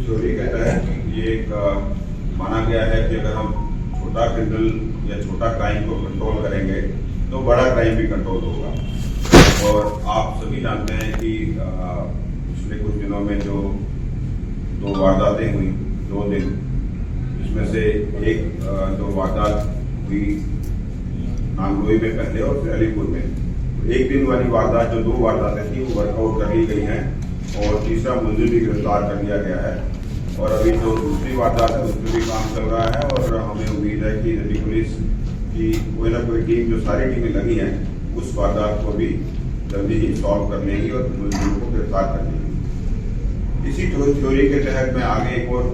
Theory के तहत ये एक माना गया है कि अगर हम छोटा क्रिमिनल या छोटा क्राइम को कंट्रोल करेंगे तो बड़ा क्राइम भी कंट्रोल होगा। और आप सभी जानते हैं कि पिछले कुछ दिनों में जो 2 वारदातें हुई 2 दिन, जिसमें से एक जो वारदात हुई नांगलोई में पहले और फिर अलीपुर में, तो एक दिन वाली वारदात जो 2 वारदातें थी वो वर्कआउट कर ली गई हैं और तीसरा मुलजिम भी गिरफ्तार कर लिया गया है। और अभी जो दूसरी वारदात है उस पर भी काम चल रहा है और हमें उम्मीद है कि दिल्ली पुलिस की कोई ना कोई टीम, जो सारी टीमें लगी हैं, उस वारदात को भी जल्दी ही सॉल्व कर लेंगी और मुलजिमों को गिरफ्तार कर लेंगी। इसी थ्योरी के तहत मैं आगे एक और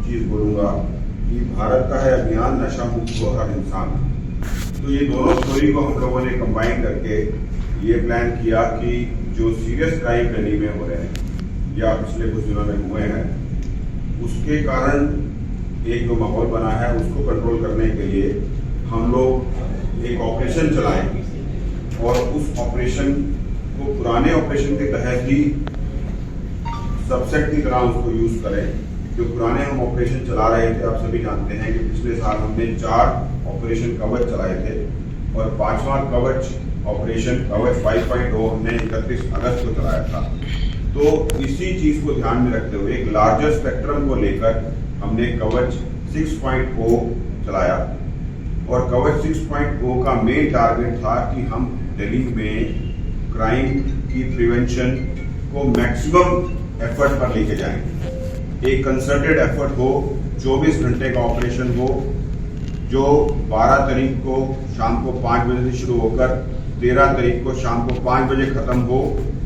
चीज़ बोलूँगा कि भारत का है अभियान नशा मुक्त हो हर इंसान। तो ये दोनों थ्योरी को हम लोगों ने कंबाइन करके ये प्लान किया कि जो सीरियस क्राइम दिल्ली में हो रहे हैं या पिछले कुछ दिनों में हुए हैं, उसके कारण एक जो माहौल बना है उसको कंट्रोल करने के लिए हम लोग एक ऑपरेशन चलाएं और उस ऑपरेशन को पुराने ऑपरेशन के तहत ही सबसेट की तरह उसको यूज करें। जो पुराने हम ऑपरेशन चला रहे थे, आप सभी जानते हैं कि पिछले साल हमने 4 ऑपरेशन कवच चलाए थे और 5वां कवच ऑपरेशन कवच 5.0 हमने 31 अगस्त को चलाया था। तो इसी चीज को ध्यान में रखते हुए एक लार्जर स्पेक्ट्रम को लेकर हमने कवच 6.0 चलाया और कवच 6.0 का मेन टारगेट था कि हम दिल्ली में क्राइम की प्रिवेंशन को मैक्सिमम एफर्ट पर लेके जाएं। एक कंसर्टेड एफर्ट हो, 24 घंटे का ऑपरेशन हो, जो 12 तारीख को शाम को 5 बजे से शुरू होकर 13 तारीख को शाम को 5 बजे खत्म हो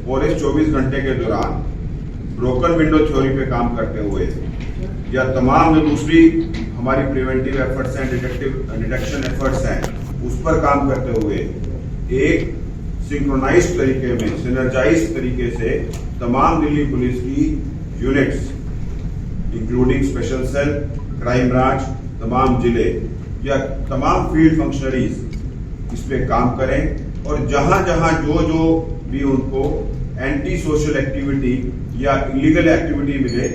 और इस 24 घंटे के दौरान ब्रोकन विंडो थ्योरी पे काम करते हुए या तमाम जो दूसरी हमारी प्रिवेंटिव एफर्ट्स हैं, डिटेक्शन एफर्ट्स हैं, उस पर काम करते हुए एक सिंक्रोनाइज्ड तरीके में, सिनर्जाइज्ड तरीके से तमाम दिल्ली पुलिस की units including special cell, crime branch, तमाम जिले या तमाम फील्ड फंक्शनरीज इस पे काम करें और जहां जहां जो भी उनको एंटी सोशल एक्टिविटी या इलीगल एक्टिविटी मिले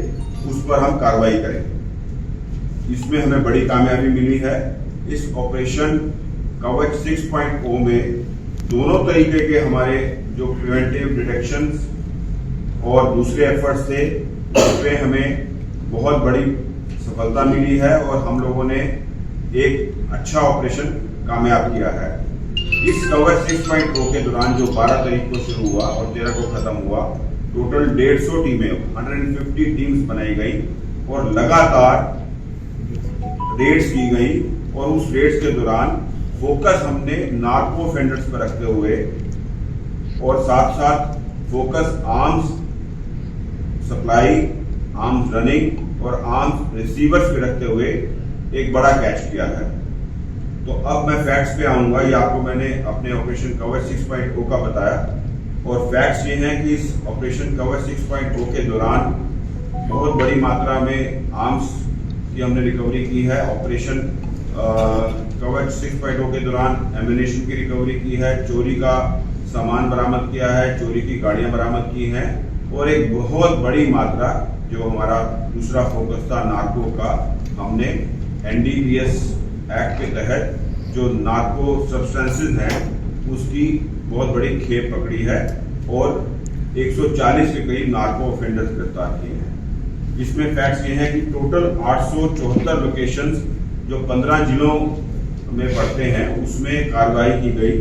उस पर हम कार्रवाई करें। इसमें हमें बड़ी कामयाबी मिली है। इस ऑपरेशन कवच 6.0 में दोनों तरीके के हमारे जो प्रिवेंटिव डिटेक्शन और दूसरे एफर्ट्स थे उसमें हमें बहुत बड़ी सफलता मिली है और हम लोगों ने एक अच्छा ऑपरेशन कामयाब किया है। इस कवच 6.0 के दौरान जो 12 तारीख को शुरू हुआ और 13 को खत्म हुआ, टोटल 150 टीमें, 150 टीम्स बनाई गई और लगातार रेड्स की गई और उस रेड्स के दौरान फोकस हमने नार्को ऑफेंडर्स पर रखते हुए और साथ साथ focus arms supply, arms running और आर्म्स रिसीवर्स पे रखते हुए एक बड़ा कैच किया है। तो अब मैं फैक्ट्स पे आऊंगा। ये आपको मैंने अपने ऑपरेशन कवच 6.0 का बताया और फैक्ट्स ये हैं कि इस ऑपरेशन कवच 6.0 के दौरान बहुत बड़ी मात्रा में आर्म्स की हमने रिकवरी की है। ऑपरेशन कवच 6.0 के दौरान एम्यूनिशन की रिकवरी की है, चोरी का सामान बरामद किया है, चोरी की गाड़ियां बरामद की हैं और एक बहुत बड़ी मात्रा जो हमारा दूसरा फोकस था नार्को का, हमने NDPS एक्ट के तहत जो नार्को सब्सटेंसेस हैं उसकी बहुत बड़ी खेप पकड़ी है और 140 के करीब नार्को ऑफेंडर्स गिरफ्तार किए हैं। इसमें फैक्ट्स ये हैं कि टोटल 874 लोकेशंस जो 15 जिलों में पड़ते हैं उसमें कार्रवाई की गई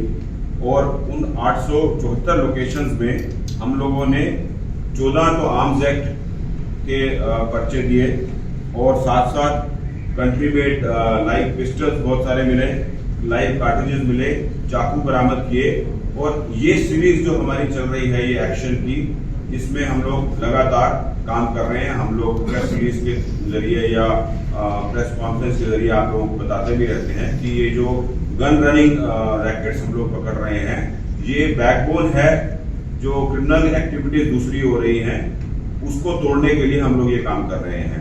और उन 874 लोकेशंस में हम लोगों ने 14 तो आर्म्स एक्ट के पर्चे दिए और साथ साथ कंट्री मेड लाइव पिस्टल्स बहुत सारे मिले, लाइव कार्ट्रिजेस मिले, चाकू बरामद किए और ये सीरीज जो हमारी चल रही है ये एक्शन की, इसमें हम लोग लगातार काम कर रहे हैं। हम लोग प्रेस रिलीज के जरिए या प्रेस कॉन्फ्रेंस के जरिए आप लोगों को बताते भी रहते हैं कि ये जो गन रनिंग रैकेट्स हम लोग पकड़ रहे हैं ये बैकबोन है जो क्रिमिनल एक्टिविटीज दूसरी हो रही हैं उसको तोड़ने के लिए हम लोग ये काम कर रहे हैं।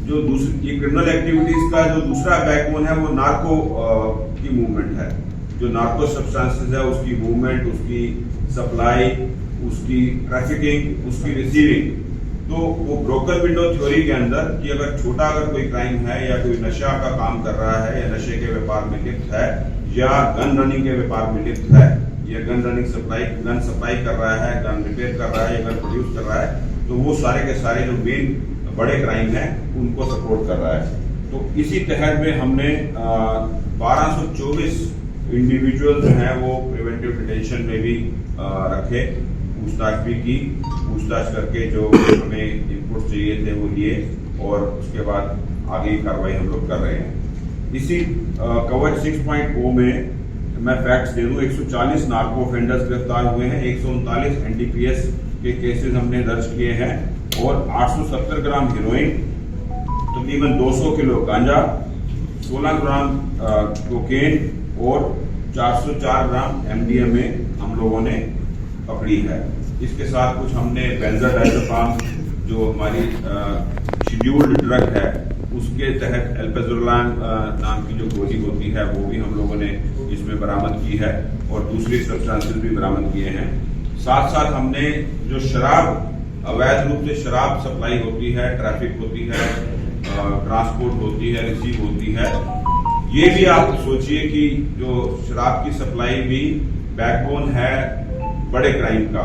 जो दूसरी ये क्रिमिनल एक्टिविटीज का जो दूसरा बैकबोन है वो नार्को की मूवमेंट है। जो नार्को सब्सटेंसेस है उसकी मूवमेंट, उसकी सप्लाई, उसकी ट्रैफिकिंग, उसकी रिसीविंग, तो वो ब्रोकन विंडो थ्योरी के अंदर कि अगर छोटा अगर कोई क्राइम है या कोई नशा का काम कर रहा है या नशे के व्यापार में लिप्त है या गन रनिंग के व्यापार में लिप्त है या गन सप्लाई कर रहा है, गन रिपेयर कर रहा है या गन प्रोड्यूस कर रहा है, तो वो सारे के सारे जो मेन बड़े क्राइम है उनको सपोर्ट कर रहा है। तो इसी तहत में हमने 1224 इंडिविजुअल जो है वो प्रिवेंटिव डिटेंशन में भी रखे, पूछताछ भी की, पूछताछ करके जो हमें इनपुट चाहिए थे वो लिए और उसके बाद आगे की कार्रवाई हम लोग कर रहे हैं। इसी कवच 6.0 में मैं फैक्ट्स दे दूं, 140 नार्को ऑफेंडर्स गिरफ्तार हुए हैं, 139 एनडीपीएस के केसेस हमने दर्ज किए हैं और 870 ग्राम हीरोइन, तकरीबन 200 किलो गांजा, 16 ग्राम कोकेन और 404 ग्राम एमडीएमए हम लोगों ने पकड़ी है। इसके साथ कुछ हमने बेंजोडाइज़ेपाम जो हमारी शेड्यूल्ड ड्रग है उसके तहत एल्पेजुरलान नाम की जो गोली होती है वो भी हम लोगों ने इसमें बरामद की है और दूसरी सब्सटेंसेस भी बरामद किए हैं। साथ साथ हमने जो शराब, अवैध रूप से शराब सप्लाई होती है, ट्रैफिक होती है, ट्रांसपोर्ट होती है, रिसीव होती है, ये भी आप सोचिए कि जो शराब की सप्लाई भी बैकबोन है बड़े क्राइम का।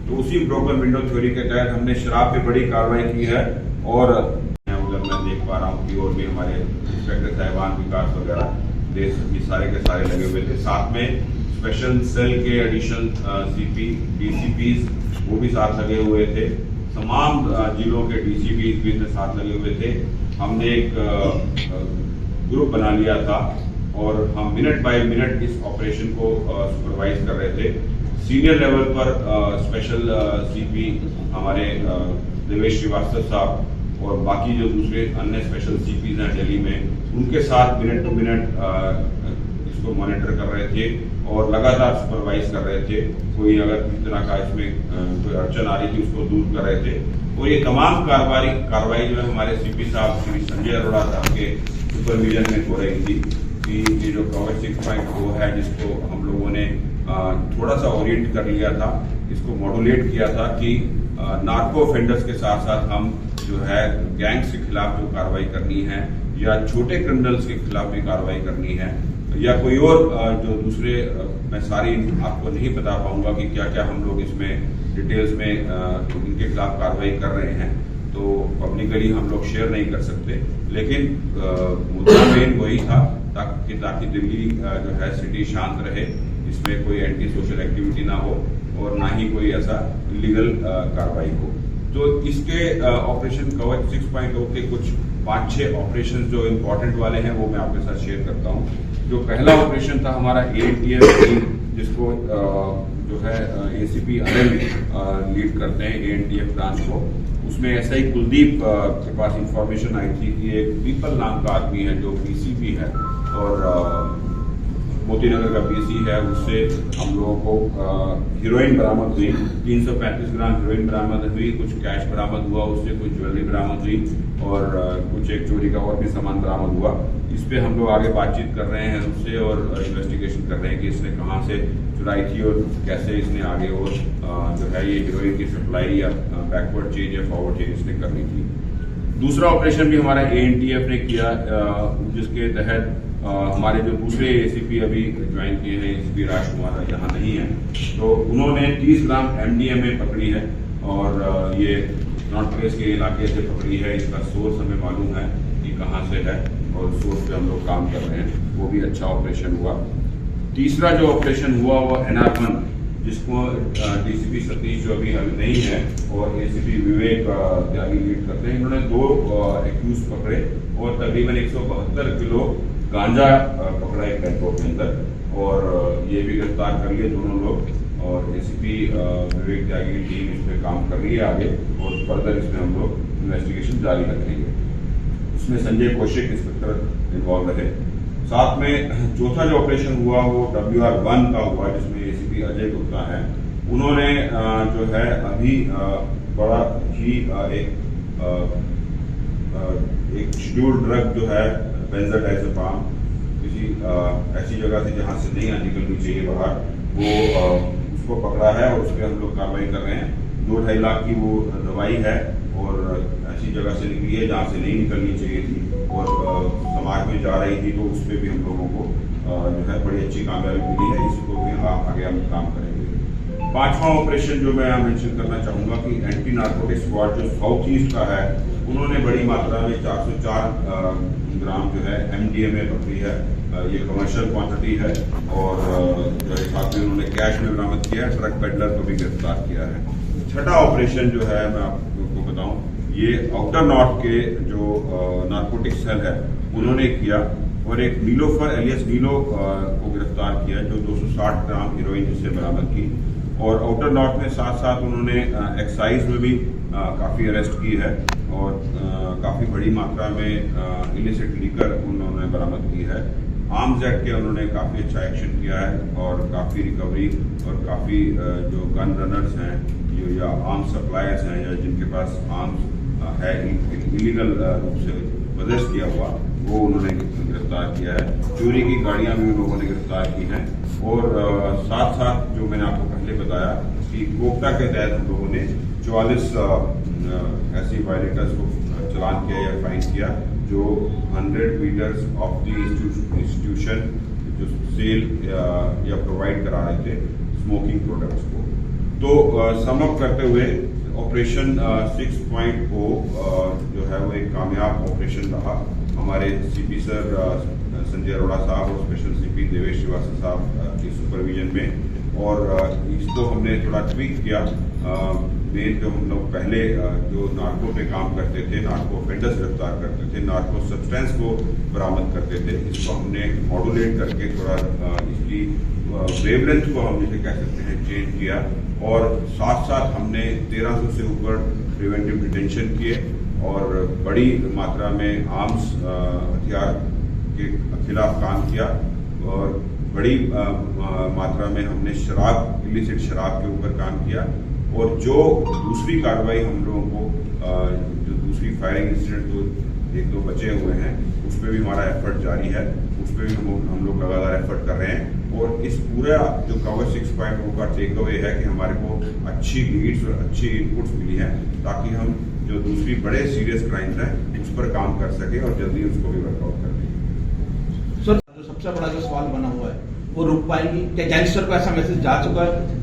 तो उसी ब्रोकन विंडो थ्योरी के तहत हमने शराब पे बड़ी कार्रवाई की है और उधर मैं देख पा रहा हूँ कि और भी हमारे इंस्पेक्टर साहिबान, विकास वगैरह देश ये सारे के सारे लगे हुए थे। साथ में स्पेशल सेल के एडिशनल सीपी, डीसीपीज वो भी साथ लगे हुए थे, तमाम जिलों के डीसीपीज भी साथ लगे हुए थे। हमने एक ग्रुप बना लिया था और हम मिनट बाय मिनट इस ऑपरेशन को सुपरवाइज कर रहे थे। सीनियर लेवल पर स्पेशल सीपी हमारे देवेश श्रीवास्तव साहब और बाकी जो दूसरे अन्य स्पेशल सीपीज हैं दिल्ली में, उनके साथ मिनट टू मिनट इसको मॉनिटर कर रहे थे और लगातार सुपरवाइज कर रहे थे। कोई अगर किसी तरह का इसमें कोई अड़चन आ रही थी उसको दूर कर रहे थे। और ये तमाम कार्रवाई जो है हमारे सीपी साहब श्री संजय अरोड़ा साहब के सुपरविजन में हो रही थी कि ये जो कवच 6.0 है जिसको हम लोगों ने थोड़ा सा ओरिएंट कर लिया था, इसको मॉड्यूलेट किया था कि नार्को ऑफेंडर्स के साथ साथ हम जो है गैंग्स के खिलाफ जो कार्रवाई करनी है या छोटे क्रिमिनल्स के खिलाफ भी कार्रवाई करनी है या कोई और जो दूसरे, मैं सारी आपको नहीं बता पाऊंगा कि क्या क्या हम लोग इसमें डिटेल्स में इनके खिलाफ कार्रवाई कर रहे हैं, तो पब्लिकली हम लोग शेयर नहीं कर सकते। लेकिन मुद्दा मेन वही था ताकि दिल्ली जो है सिटी शांत रहे, इसमें कोई एंटी सोशल एक्टिविटी ना हो और ना ही कोई ऐसा इलीगल कार्रवाई हो। तो इसके ऑपरेशन कवच 6.0 के कुछ 5-6 ऑपरेशन जो इम्पोर्टेंट वाले हैं वो मैं आपके साथ शेयर करता हूँ। जो पहला ऑपरेशन था हमारा ANTF टीम, जिसको जो है ACP अनिल लीड करते हैं ANTF ब्रांच को। उसमें SI कुलदीप के पास इंफॉर्मेशन आई थी कि एक पीपल नाम का आदमी है जो PCP है और मोतीनगर का पीसी है, उससे हम लोगों को हीरोइन बरामद हुई, 335 ग्राम हीरोइन बरामद हुई, कुछ कैश बरामद हुआ, उससे कुछ ज्वेलरी बरामद हुई और कुछ एक चोरी का और भी सामान बरामद हुआ। इस पे हम लोग आगे बातचीत कर रहे हैं उससे और इन्वेस्टिगेशन कर रहे हैं कि इसने कहाँ से चुराई थी और कैसे इसने आगे और जो है ये हीरोइन की सप्लाई या बैकवर्ड चेंज या फॉरवर्ड चेंज इसने करनी थी। दूसरा ऑपरेशन भी हमारा ANTF ने किया, जिसके तहत हमारे जो दूसरे ACP अभी ज्वाइन किए हैं, ACP राजकुमार यहाँ नहीं है, तो उन्होंने 30 ग्राम MDMA पकड़ी है और ये नॉर्थ प्लेस के इलाके से पकड़ी है। इसका सोर्स हमें मालूम है कि कहाँ से है और सोर्स पे हम लोग काम कर रहे हैं, वो भी अच्छा ऑपरेशन हुआ। तीसरा जो ऑपरेशन हुआ वो NR1, जिसको DCP सतीश जो अभी नहीं है और ACP विवेक त्यागी लीड करते हैं। इन्होंने 2 एक्यूज पकड़े और तकरीबन 172 किलो गांजा पकड़ा एक डेपों के अंदर और ये भी गिरफ्तार कर लिए दोनों लोग और ACP विवेक त्यागी की टीम इस पर काम कर रही है आगे और फर्दर इसमें हम लोग इन्वेस्टिगेशन जारी रखेंगे। इसमें संजय कौशिक इंस्पेक्टर इन्वॉल्व रहे। साथ में चौथा जो ऑपरेशन हुआ वो WR1 का हुआ, जिसमें ACP अजय गुप्ता है। उन्होंने जो है अभी बड़ा ही एक शेड्यूल्ड ड्रग जो है बेंजोडाइज़ेपाम किसी ऐसी जगह से जहाँ से नहीं निकलनी चाहिए बाहर, वो उसको पकड़ा है और उस पर हम लोग कार्रवाई कर रहे हैं। 2-2.5 लाख की वो दवाई है और ऐसी जगह से निकली है जहाँ से नहीं निकलनी चाहिए थी और समाज में जा रही थी, तो उस पर भी हम लोगों को जो है बड़ी अच्छी कामयाबी मिली है। इसको भी आगे हम काम करेंगे। पांचवा ऑपरेशन जो मैं मेंशन करना चाहूँगा कि एंटी नार्कोटिक स्क्वाड जो साउथ ईस्ट का है, उन्होंने बड़ी मात्रा में 404 ग्राम जो है MDMA पकड़ी है। ये कमर्शियल क्वांटिटी है और जो है साथ में उन्होंने कैश में बरामद किया है। ट्रक पेडलर को भी गिरफ्तार किया है। छठा ऑपरेशन जो है मैं आपको बताऊं, ये आउटर नॉर्थ के जो नार्कोटिक सेल है उन्होंने किया और एक नीलोफर एलियस नीलो को गिरफ्तार किया जो 260 ग्राम हीरोइन जिससे बरामद की। और आउटर नॉर्थ में साथ साथ उन्होंने एक्साइज में भी काफ़ी अरेस्ट की है और काफ़ी बड़ी मात्रा में इलिसिट लीकर उन्होंने बरामद की है। आर्म्स एक्ट के उन्होंने काफ़ी अच्छा एक्शन किया है और काफ़ी रिकवरी और काफ़ी जो गन रनर्स हैं जो या आर्म्स सप्लायर्स हैं या जिनके पास आर्म्स है इलीगल रूप से पजेस किया हुआ, वो उन्होंने गिरफ्तार किया है। चोरी की गाड़ियां भी उन लोगों ने गिरफ्तार की हैं और साथ साथ जो मैंने आपको पहले बताया कि कोकता के तहत हम लोगों ने 44 ऐसी वायलेटर्स को चलान किया या फाइन किया जो 100 मीटर्स ऑफ द इंस्टीट्यूशन जो सेल या प्रोवाइड करा रहे थे स्मोकिंग प्रोडक्ट्स को। तो समअप करते हुए ऑपरेशन 6.0 जो है वो एक कामयाब ऑपरेशन रहा। हमारे CP सर संजय अरोड़ा साहब और स्पेशल CP देवेश श्रीवास्तव साहब की सुपरविजन में, और इसको हमने थोड़ा ट्वीक किया। मेन जो हम लोग पहले जो नार्को पे काम करते थे, नार्को ऑफेंडर्स गिरफ्तार करते थे, नार्को सब्सटेंस को बरामद करते थे, इसको हमने मॉड्यूलेट करके थोड़ा इसकी वेवलेंथ को हम जिसे कह सकते हैं चेंज किया और साथ साथ हमने 1300 से ऊपर प्रिवेंटिव डिटेंशन किए और बड़ी मात्रा में आर्म्स हथियार के खिलाफ काम किया और बड़ी मात्रा में हमने शराब इलिसिट शराब के ऊपर काम किया। और जो दूसरी कार्रवाई हम लोगों को जो दूसरी फायरिंग इंसिडेंट तो एक दो बचे हुए हैं, उस पर भी हमारा एफर्ट जारी है, उस पर भी हम लोग लगातार एफर्ट कर रहे हैं। और इस पूरा जो कवर 6.0 का टेक अवे है कि हमारे को अच्छी लीड्स और अच्छी इनपुट्स मिली हैं ताकि हम जो दूसरी बड़े सीरियस क्राइम्स हैं उस पर काम कर सके और जल्दी उसको भी वर्कआउट कर दें। सर, जो सबसे बड़ा जो सवाल बना हुआ है वो रुक पाएंगी क्या? गैंगस्टर को ऐसा मैसेज जा चुका है?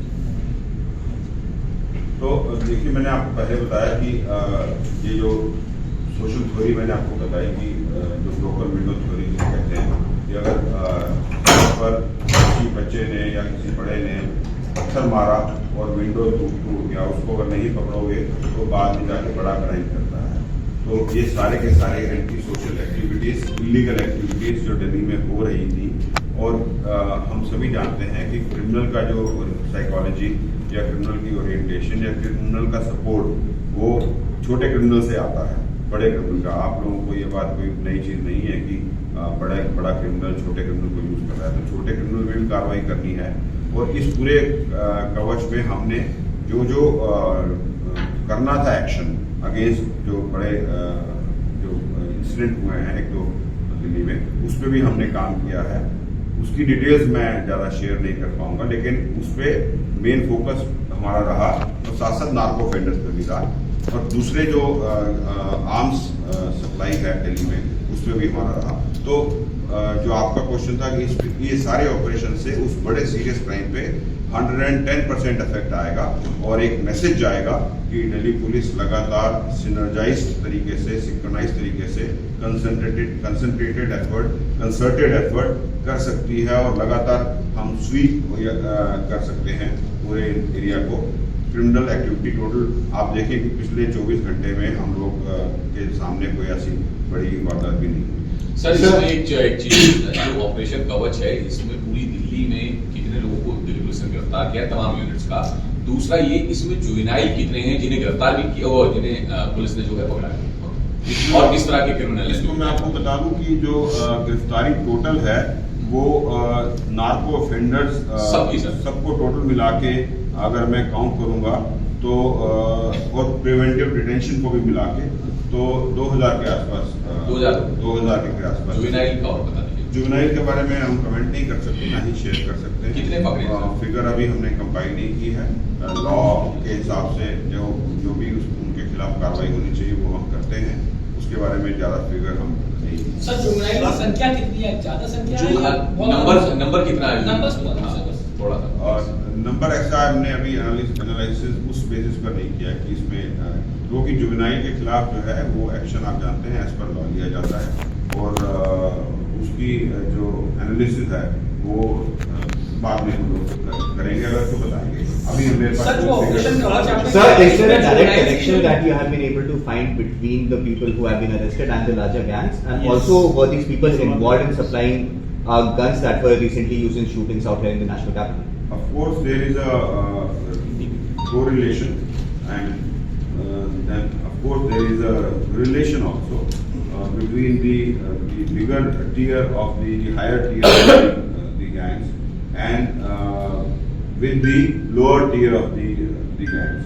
तो देखिए, मैंने आपको पहले बताया कि ये जो सोशल थ्योरी मैंने आपको बताई कि जो ब्रोकन विंडो थ्योरी जिसे कहते हैं कि अगर पर किसी बच्चे ने या किसी बड़े ने पत्थर मारा और विंडो टूट गया, उसको अगर नहीं पकड़ोगे तो बाद में जाके बड़ा क्राइम करता है। तो ये सारे के सारे anti social activities, illegal activities जो दिल्ली में हो रही थी, और हम सभी जानते हैं कि क्रिमिनल का जो साइकोलॉजी या क्रिमिनल की ओरिएंटेशन या क्रिमिनल का सपोर्ट वो छोटे क्रिमिनल से आता है, बड़े क्रिमिनल का। आप लोगों को ये बात कोई नई चीज़ नहीं है कि बड़ा क्रिमिनल छोटे क्रिमिनल को यूज़ कर रहा है, तो छोटे क्रिमिनल में भी कार्रवाई करनी है। और इस पूरे कवच में हमने जो जो करना था एक्शन अगेंस्ट जो बड़े जो इंसिडेंट हुए हैं एक दो दिल्ली में, उस पर भी हमने काम किया है। उसकी डिटेल्स मैं ज़्यादा शेयर नहीं कर पाऊंगा, लेकिन उस पर मेन फोकस हमारा रहा और साथ साथ नार्को ऑफेंडर्स पर भी रहा और दूसरे जो आर्म्स सप्लाई है दिल्ली में उस पर भी हमारा रहा। तो जो आपका क्वेश्चन था कि ये सारे ऑपरेशन से उस बड़े सीरियस क्राइम पे 110% इफेक्ट आएगा और एक मैसेज जाएगा कि दिल्ली पुलिस लगातार सिनर्जाइज तरीके से, सिंक्रोनाइज तरीके से कंसंट्रेटेड एफर्ट, कंसर्टेड एफर्ट कर सकती है और लगातार हम स्वीप कर सकते हैं पूरे एरिया को। क्रिमिनल एक्टिविटी टोटल आप देखें कि पिछले 24 घंटे में हम लोग के सामने कोई ऐसी बड़ी वारदात भी नहीं। सर, इसमें एक चीज जो ऑपरेशन कवच है, इसमें पूरी दिल्ली में कितने लोगों को दिल्ली पुलिस ने गिरफ्तार किया तमाम यूनिट्स का। दूसरा ये इसमें जुवेनाइल कितने हैं जिन्हें गिरफ्तार भी किया और जिन्हें पुलिस ने जो है पकड़ा है, और किस तरह के क्रिमिनल? इसको मैं आपको बता दूं कि जो गिरफ्तारी टोटल है वो नार्को ऑफेंडर्स सबको टोटल मिला के अगर मैं काउंट करूंगा तो और प्रिवेंटिव डिटेंशन को भी मिला के तो 2000 के आसपास, 2000 के आसपास। जुवेनाइल का और बता दीजिए। जुवेनाइल के बारे में हम कमेंट नहीं कर सकते, ना ही शेयर कर सकते हैं। कितने पकड़े? फिगर अभी हमने कंपाइल नहीं की है। लॉ के हिसाब से जो भी उनके खिलाफ कार्रवाई होनी चाहिए वो हम करते हैं। उसके बारे में ज़्यादा फिगर हम नहीं। सर जुवेनाइल की संख्या कितनी है? ज्यादा संख्या है या नंबर कितना है? नंबर्स थोड़ा सा और नंबर ऐसा हमने अभी एनालिसिस उस बेसिस पर नहीं किया कि इसमें क्योंकि जुवेनाइल के खिलाफ जो है वो एक्शन आप जानते हैं एज पर लॉ लिया जाता है और उसकी जो एनालिसिस है वो बाद में हम लोग करेंगे अगर तो बताएंगे। अभी मेरे पास सर, वो ऑपरेशन कवच आपने Sir, is there a direct juvenile connection की- that you have been able to find between the people who have been arrested and the larger gangs? And Yes. also, were these people involved in supplying guns that were recently used in shootings out here in the national capital? Of course, there is a correlation, and then of course there is a relation also between the bigger tier of the higher tier of the gangs and with the lower tier of the gangs.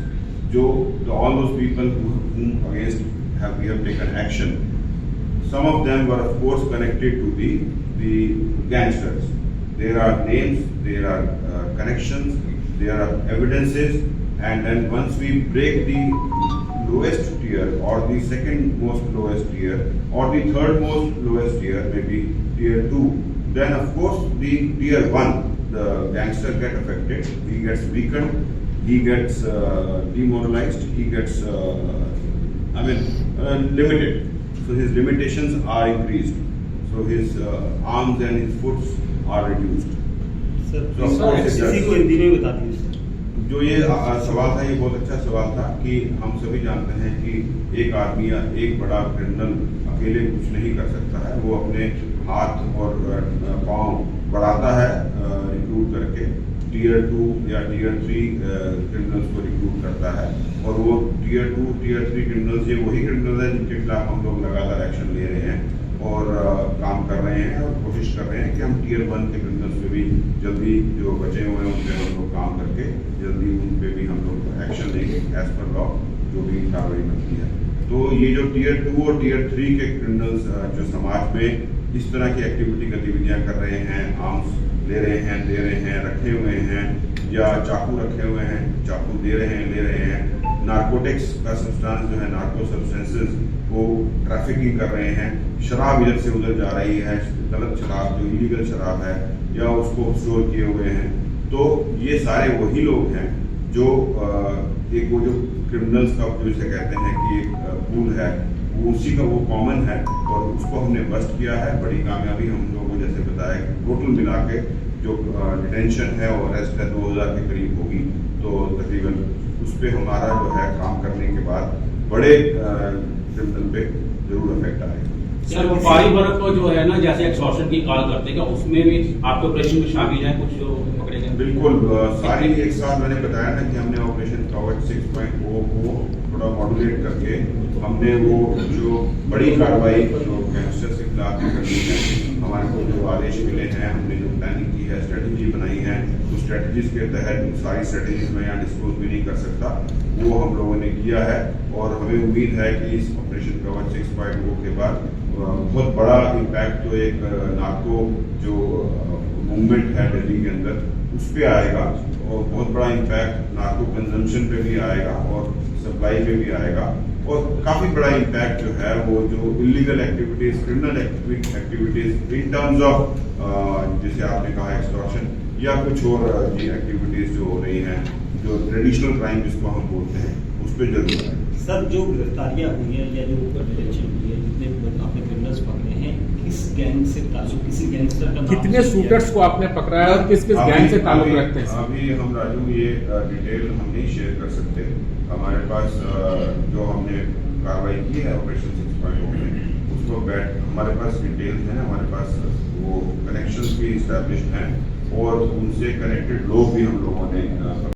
All those people whom against we have taken action. Some of them were of course connected to the gangsters. There are names, there are connections, there are evidences, and then once we break the lowest tier or the second most lowest tier or the third most lowest tier, maybe tier 2, then of course the tier 1, the gangster get affected, he gets weakened, he gets demoralized, he gets limited. So his limitations are increased. So his arms and his foots are reduced. Sir So of course it इसी does. को हिंदी में बता दीजिए। जो ये सवाल था ये बहुत अच्छा सवाल था कि हम सभी जानते हैं कि एक आदमी या एक बड़ा क्रिमिनल अकेले कुछ नहीं कर सकता है। वो अपने हाथ और पांव बढ़ाता है रिक्रूट करके टियर 2 या टियर 3 क्रिमिनल्स को रिक्रूट करता है और वो टियर 2 टियर 3 क्रिमिनल्स ये वही क्रिमिनल है जिनके खिलाफ हम लोग लगातार एक्शन ले रहे हैं और काम कर रहे हैं और कोशिश कर रहे हैं कि हम टियर 1 के क्रिमिनल्स पे भी जल्दी जो बचे हुए हैं उन पे हम लोग काम करके जल्दी उन पे भी हम लोग एक्शन लेंगे एज पर लॉ जो भी कार्रवाई बनती है। तो ये जो टियर 2 और टियर 3 के क्रिमिनल्स जो समाज में इस तरह की एक्टिविटी गतिविधियां कर रहे हैं, आर्म्स ले रहे हैं, दे रहे हैं, रखे हुए हैं या चाकू रखे हुए हैं, चाकू दे रहे हैं, ले रहे हैं, नारकोटिक्स का सब्सटेंस जो है नार्को सब्सटेंसेस को ट्रैफिकिंग कर रहे हैं, शराब इधर से उधर जा रही है, गलत शराब जो इलीगल शराब है या उसको स्टोर किए हुए हैं। तो ये सारे वही लोग हैं जो एक वो जो क्रिमिनल्स का जो इसे कहते हैं कि एक पूल है वो उसी का वो कॉमन है और उसको हमने बस्ट किया है। बड़ी कामयाबी हम लोगों को जैसे बताया टोटल मिला के जो डिटेंशन है और अरेस्ट है 2000 के करीब होगी। तो तकरीबन उस पर हमारा जो है काम करने के बाद बड़े क्रिमिनल पे जरूर इफेक्ट आएगा। सर व्यापारी वर्ग को जो है ना जैसे एक्सटॉर्शन की कॉल करते हैं उसमें भी आपके ऑपरेशन में शामिल है कुछ जो पकड़े गए? बिल्कुल सारी एक साथ मैंने बताया ना कि हमने ऑपरेशन कवच 6.0 को थोड़ा मॉड्यूलेट करके हमने वो जो बड़ी कार्रवाई जो गैंगस्टर्स के खिलाफ करनी है हमारे को जो आदेश मिले हैं, हमने जो प्लानिंग की है, स्ट्रेटजी बनाई है, तो स्ट्रेटजीज के तहत सारी स्ट्रेटजीज मैं यहाँ डिस्क्लोज भी नहीं कर सकता, वो हम लोगों ने किया है और हमें उम्मीद है कि इस ऑपरेशन कवच 6.0 के बाद बहुत बड़ा इम्पैक्ट जो एक नार्को जो मूवमेंट है दिल्ली के अंदर उस पर आएगा और बहुत बड़ा इम्पैक्ट नार्को कंजम्पशन पे भी आएगा और सप्लाई पे भी आएगा और काफी बड़ा इम्पैक्ट जो है वो जो illegal activities, criminal activities in terms of जैसे आपने कहा एक्सटॉर्शन या कुछ और एक्टिविटीज जो हो रही हैं, जो ट्रेडिशनल क्राइम जिसको हम बोलते हैं, उस पर जरूर आएगा। सर जो गिरफ्तारियां हुई हैं या जो डिटेंशन हुई है, जितने आपने क्रिमिनल्स पकड़े हैं, किस गैंग से ताल्लुक, किसी गैंगस्टर का नाम कितने शूटर्स को आपने पकड़ा है और किस किस गैंग से ताल्लुक रखते हैं? अभी हम राजू ये डिटेल हम नहीं शेयर कर सकते। हमारे पास जो हमने कार्रवाई की है ऑपरेशन 6.0 में उसको हमारे पास डिटेल्स हैं, हमारे पास वो कनेक्शंस भी इस्टेब्लिश्ड हैं और उनसे कनेक्टेड लोग भी हम लोगों ने